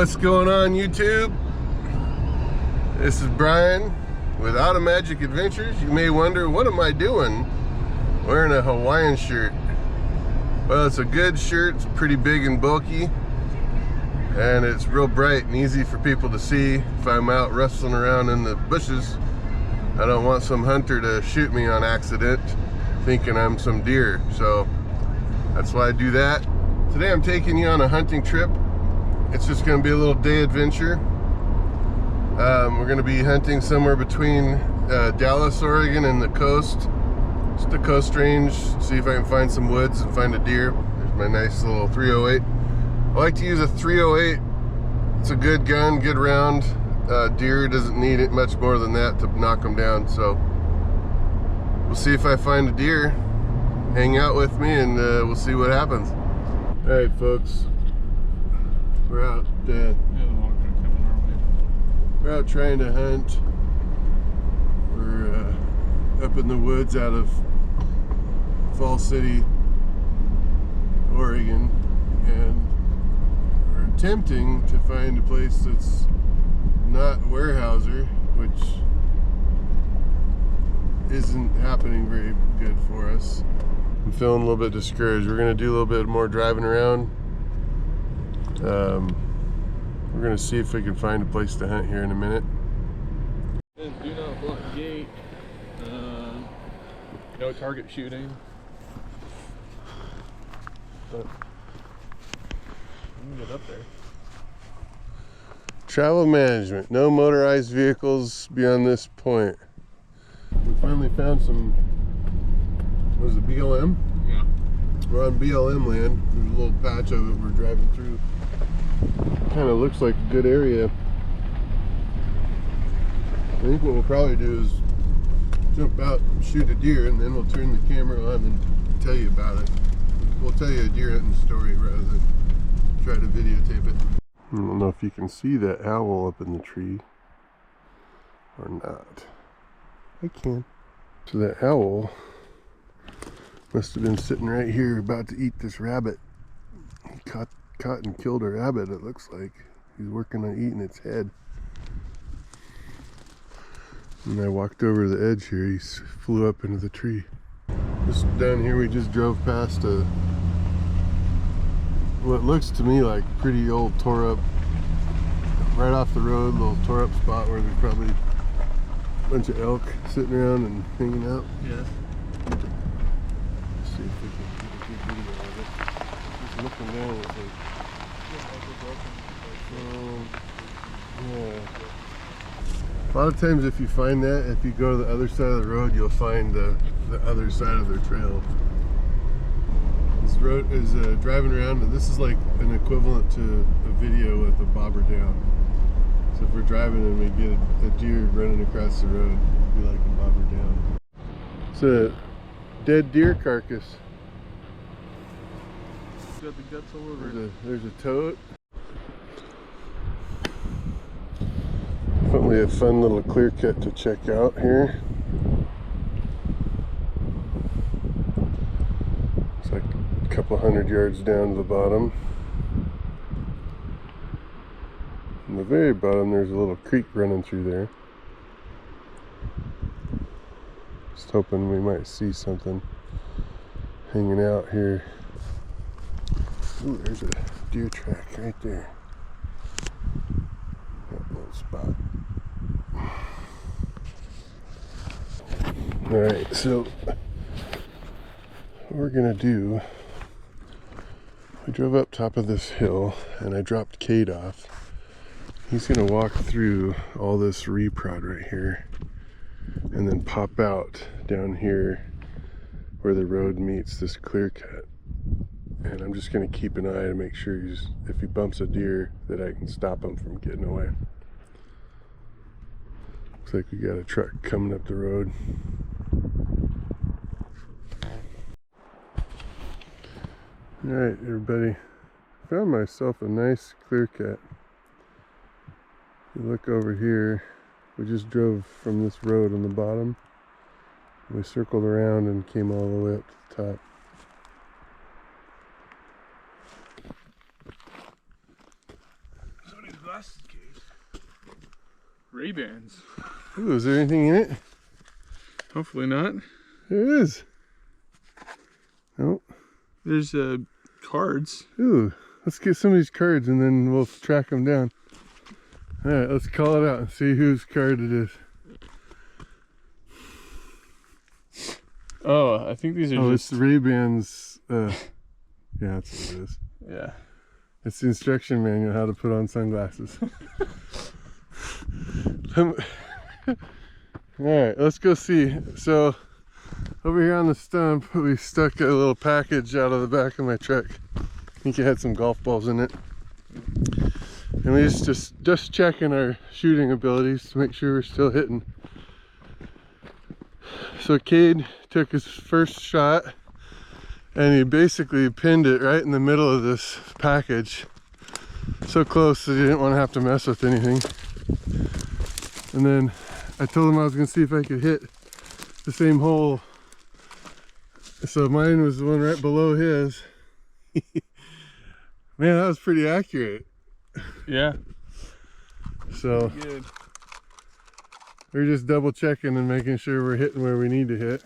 What's going on, YouTube? This is Brian with Auto Magic Adventures. You may wonder, what am I doing wearing a Hawaiian shirt? Well, it's a good shirt. It's pretty big and bulky, and it's real bright and easy for people to see if I'm out rustling around in the bushes. I don't want some hunter to shoot me on accident thinking I'm some deer, so that's why I do that. Today I'm taking you on a hunting trip. It's just going to be a little day adventure. We're going to be hunting somewhere between Dallas, Oregon and the coast. Just the coast range. See if I can find some woods and find a deer. There's my nice little 308. I like to use a 308. It's a good gun, good round. Deer doesn't need it much more than that to knock them down. So we'll see if I find a deer. Hang out with me and we'll see what happens. All right, folks. We're out. We're out trying to hunt. We're up in the woods out of Falls City, Oregon, and we're attempting to find a place that's not Weyerhaeuser, which isn't happening very good for us. I'm feeling a little bit discouraged. We're going to do a little bit more driving around. We're going to see if we can find a place to hunt here in a minute. Do not block gate. No target shooting. But you can get up there. Travel management. No motorized vehicles beyond this point. We finally found some, what is it, BLM? Yeah. We're on BLM land. There's a little patch of it we're driving through. Kind of looks like a good area. I think what we'll probably do is jump out and shoot a deer, and then we'll turn the camera on and tell you about it. We'll tell you a deer hunting story rather than try to videotape it. I don't know if you can see that owl up in the tree or not. I can. So that owl must have been sitting right here about to eat this rabbit. He caught and killed a rabbit, it looks like. He's working on eating its head. And I walked over the edge here, he flew up into the tree. Just down here we just drove past what looks to me like pretty old tore up, right off the road, little tore up spot where there's probably a bunch of elk sitting around and hanging out. Yeah. Let's see if we can get a good video of it. Just looking down, it's like, yeah. A lot of times if you find that, if you go to the other side of the road, you'll find the other side of their trail. This road is driving around, and this is like an equivalent to a video with a bobber down. So if we're driving and we get a deer running across the road, it'd be like a bobber down. It's a dead deer carcass. Got the guts all over it. There's a toad. Definitely a fun little clear cut to check out here. It's like a couple hundred yards down to the bottom. In the very bottom there's a little creek running through there. Just hoping we might see something hanging out here. Ooh, there's a deer track right there. That little spot. Alright, so what we're gonna do, we drove up top of this hill and I dropped Kate off. He's gonna walk through all this reprod right here and then pop out down here where the road meets this clear cut. And I'm just going to keep an eye to make sure if he bumps a deer, that I can stop him from getting away. Looks like we got a truck coming up the road. Alright, everybody. Found myself a nice clear cut. You look over here, we just drove from this road on the bottom. We circled around and came all the way up to the top. Ray-Bans. Ooh, is there anything in it? Hopefully not. There is. Nope. There's cards. Ooh, let's get some of these cards and then we'll track them down. All right, let's call it out and see whose card it is. Oh, I think these are It's the Ray-Bans. Yeah, that's what it is. Yeah. It's the instruction manual how to put on sunglasses. All right, let's go see. So over here on the stump, we stuck a little package out of the back of my truck. I think it had some golf balls in it. And we just checking our shooting abilities to make sure we're still hitting. So Cade took his first shot and he basically pinned it right in the middle of this package. So close that he didn't want to have to mess with anything. And then I told him I was going to see if I could hit the same hole. So mine was the one right below his. Man, that was pretty accurate. Yeah. So Good. we're just double checking and making sure we're hitting where we need to hit.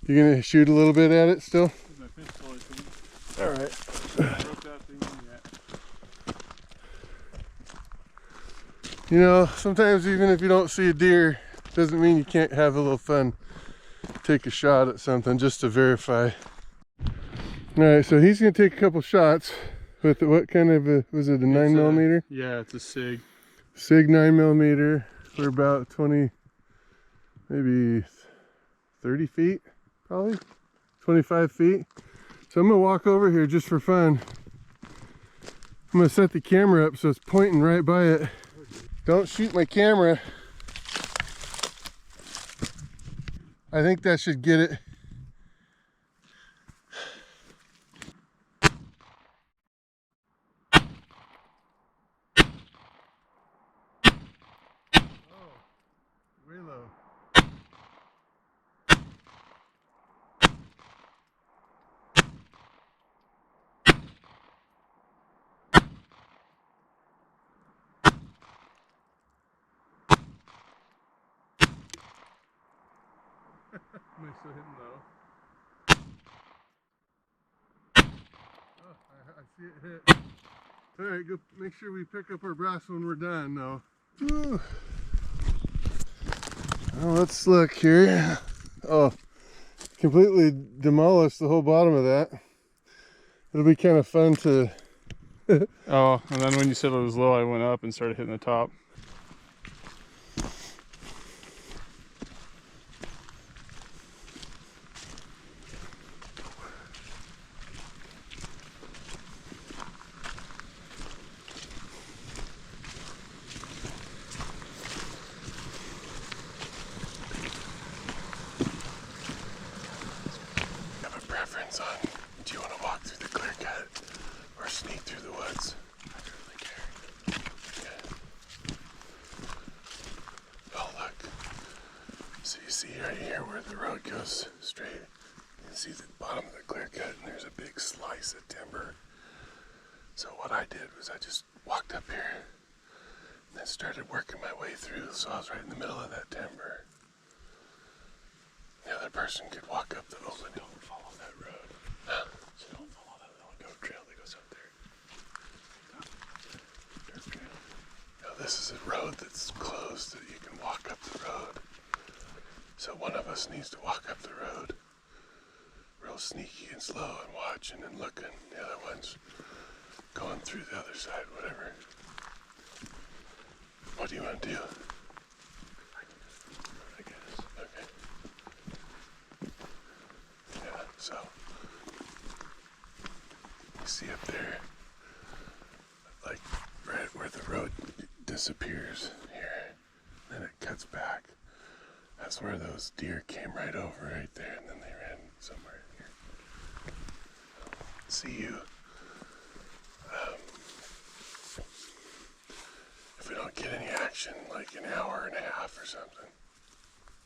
You gonna shoot a little bit at it still? My pistol, I think. All right. Broke that thing yet. You know, sometimes even if you don't see a deer, doesn't mean you can't have a little fun. Take a shot at something just to verify. All right, so he's gonna take a couple shots with what kind of a, was it a 9mm? Yeah, it's a SIG. SIG 9mm. We're about 20, maybe 30 feet, probably 25 feet. So I'm gonna walk over here just for fun. I'm gonna set the camera up so it's pointing right by it. Don't shoot my camera. I think that should get it. Way low. Am I still hitting low? Oh, I see it hit. All right, go make sure we pick up our brass when we're done though. Woo. Well, let's look here. Oh, completely demolished the whole bottom of that. It'll be kind of fun to... Oh, and then when you said it was low, I went up and started hitting the top. Have a preference on, do you want to walk through the clear cut or sneak through the woods? I don't really care. Okay. Oh look, so you see right here where the road goes straight, you can see the bottom of the clear cut and there's a big slice of timber. So what I did was I just walked up here and then started working my way through, so I was right in the middle of that timber. The other person could walk up the open. So don't follow that road. So don't follow that little goat trail that goes up there. Dirt trail. Now this is a road that's closed that you can walk up the road. So one of us needs to walk up the road real sneaky and slow and watching and looking. The other one's going through the other side, whatever. What do you want to do? I guess. Okay. Yeah, so you see up there, like right where the road disappears here, then it cuts back. That's where those deer came right over right there, and then they ran somewhere here. See you. If we don't get any action, like an hour and a half or something.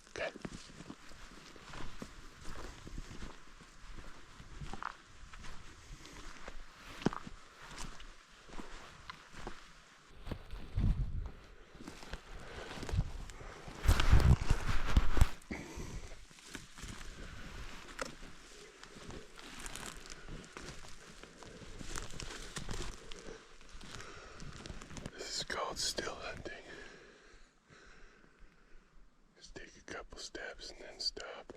Okay. Take a couple steps and then stop.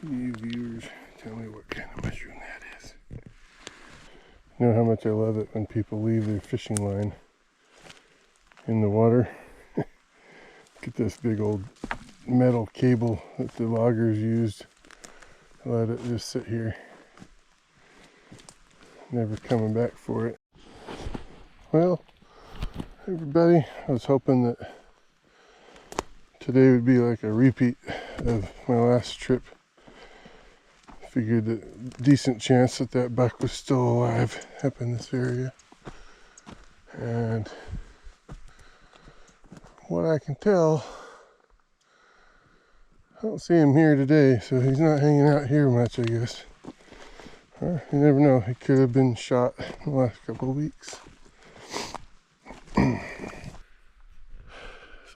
You viewers, tell me what kind of mushroom that is. You know how much I love it when people leave their fishing line in the water. Get this big old metal cable that the loggers used. Let it just sit here. Never coming back for it. Well, everybody, I was hoping that today would be like a repeat of my last trip. Figured that decent chance that that buck was still alive up in this area. And what I can tell, I don't see him here today, so he's not hanging out here much, I guess. Or you never know, he could have been shot in the last couple of weeks. So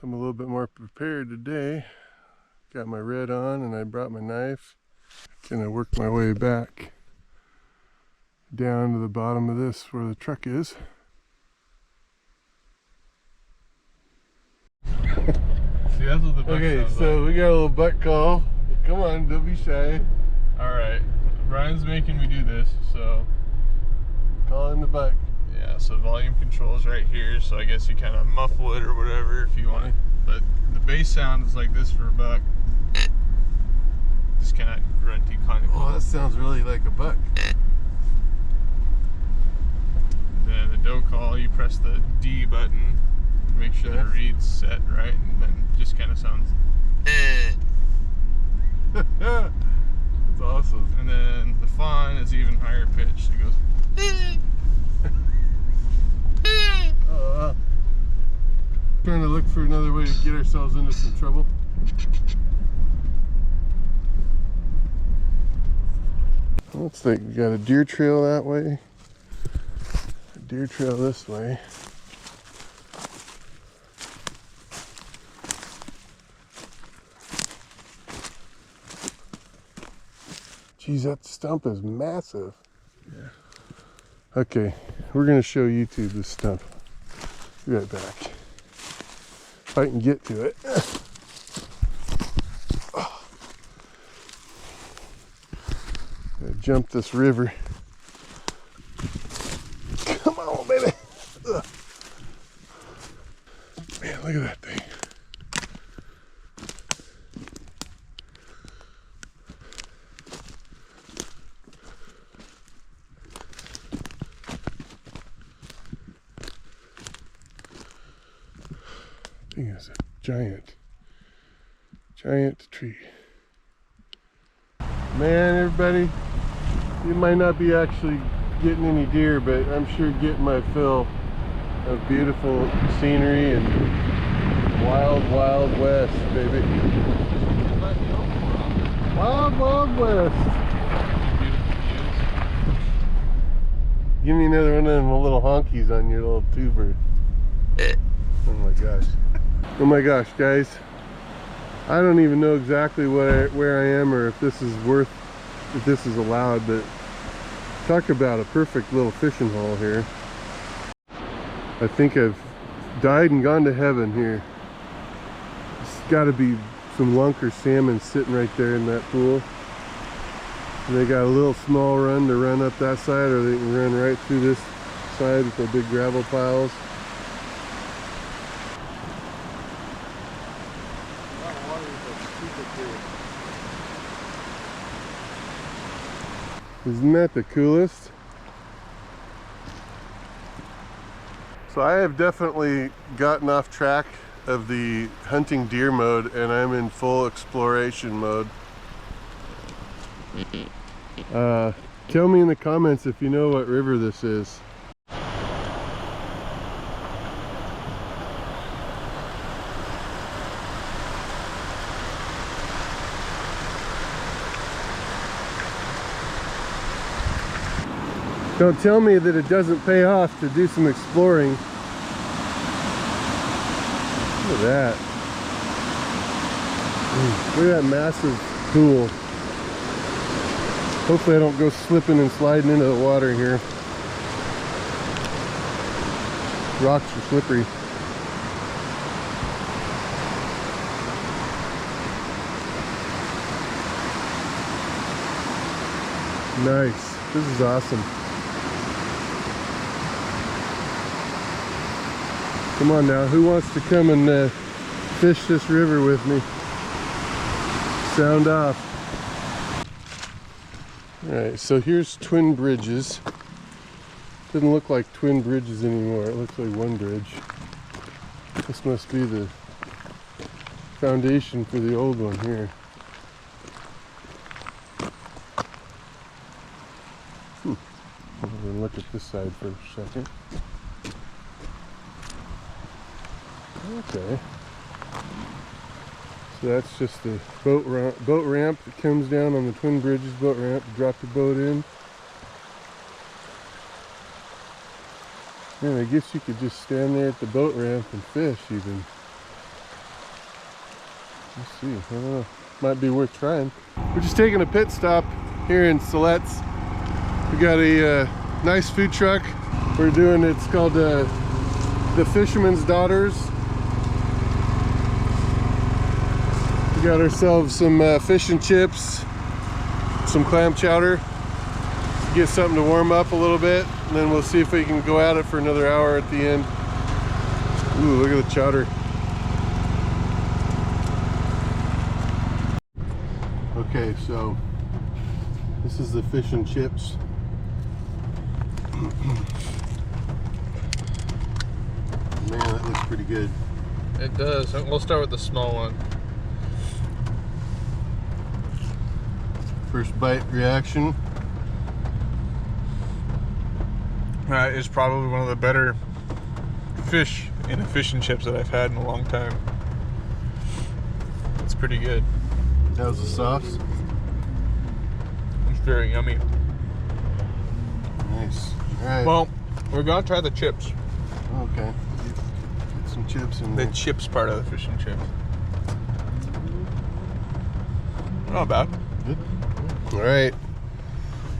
I'm a little bit more prepared today. Got my red on and I brought my knife. Gonna work my way back down to the bottom of this where the truck is. See, that's what the buck Okay, sounds so like. we got a little butt call. Come on, don't be shy. Alright, Brian's making me do this, so Calling the buck. yeah, so volume control is right here, so I guess you kind of muffle it or whatever if you want. But the bass sound is like this for a buck. Just kind of grunty kind of. Oh, that sounds really like a buck. Then the doe call, you press the D button, make sure the reed's set right, and then just kind of sounds. That's awesome. And then the fawn is even higher pitched. It goes. Trying to look for another way to get ourselves into some trouble. Looks like we got a deer trail that way, a deer trail this way. Geez, that stump is massive. Yeah. Okay, we're gonna show YouTube this stump. Be right back. If I can get to it. Gotta jump this river. Come on, baby. Ugh. Man, look at that thing. I think it's a giant tree. Man, everybody, you might not be actually getting any deer, but I'm sure getting my fill of beautiful scenery and wild west, baby. Wild west. Give me another one of them little honkies on your little tuber. Oh my gosh. Oh my gosh, guys. I don't even know exactly where I am or if this is allowed, but talk about a perfect little fishing hole here. I think I've died and gone to heaven here. It's got to be some lunker salmon sitting right there in that pool. And they got a little small run to run up that side, or they can run right through this side with the big gravel piles. Isn't that the coolest? So I have definitely gotten off track of the hunting deer mode and I'm in full exploration mode. Tell me in the comments if you know what river this is. Don't tell me that it doesn't pay off to do some exploring. Look at that. Look at that massive pool. Hopefully I don't go slipping and sliding into the water here. Rocks are slippery. Nice. This is awesome. Come on now, who wants to come and fish this river with me? Sound off. Alright, so here's Twin Bridges. Doesn't look like Twin Bridges anymore. It looks like one bridge. This must be the foundation for the old one here. I'm gonna look at this side for a second. Okay. So that's just the boat ramp that comes down on the Twin Bridges boat ramp. Drop the boat in. Man, I guess you could just stand there at the boat ramp and fish even. Let's see, I don't know. Might be worth trying. We're just taking a pit stop here in Siletz. We got a nice food truck. We're doing, it's called the Fisherman's Daughters. We got ourselves some fish and chips, some clam chowder. Get something to warm up a little bit, and then we'll see if we can go at it for another hour at the end. Ooh, look at the chowder. Okay, so this is the fish and chips. Man, that looks pretty good. It does. We'll start with the small one. First bite reaction. That is probably one of the better fish in a fish and chips that I've had in a long time. It's pretty good. How's the sauce? It's very yummy. Nice. All right. Well, we're gonna try the chips. Okay. Get some chips in there. The chips part of the fish and chips. Not bad. Good. All right.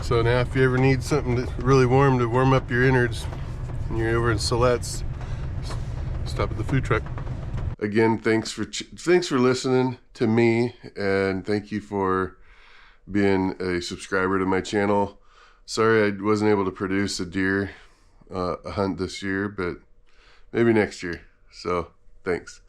So now if you ever need something that's really warm to warm up your innards and you're over in Siletz, stop at the food truck. Again, thanks for listening to me, and thank you for being a subscriber to my channel. Sorry I wasn't able to produce a deer hunt this year, but maybe next year. So thanks.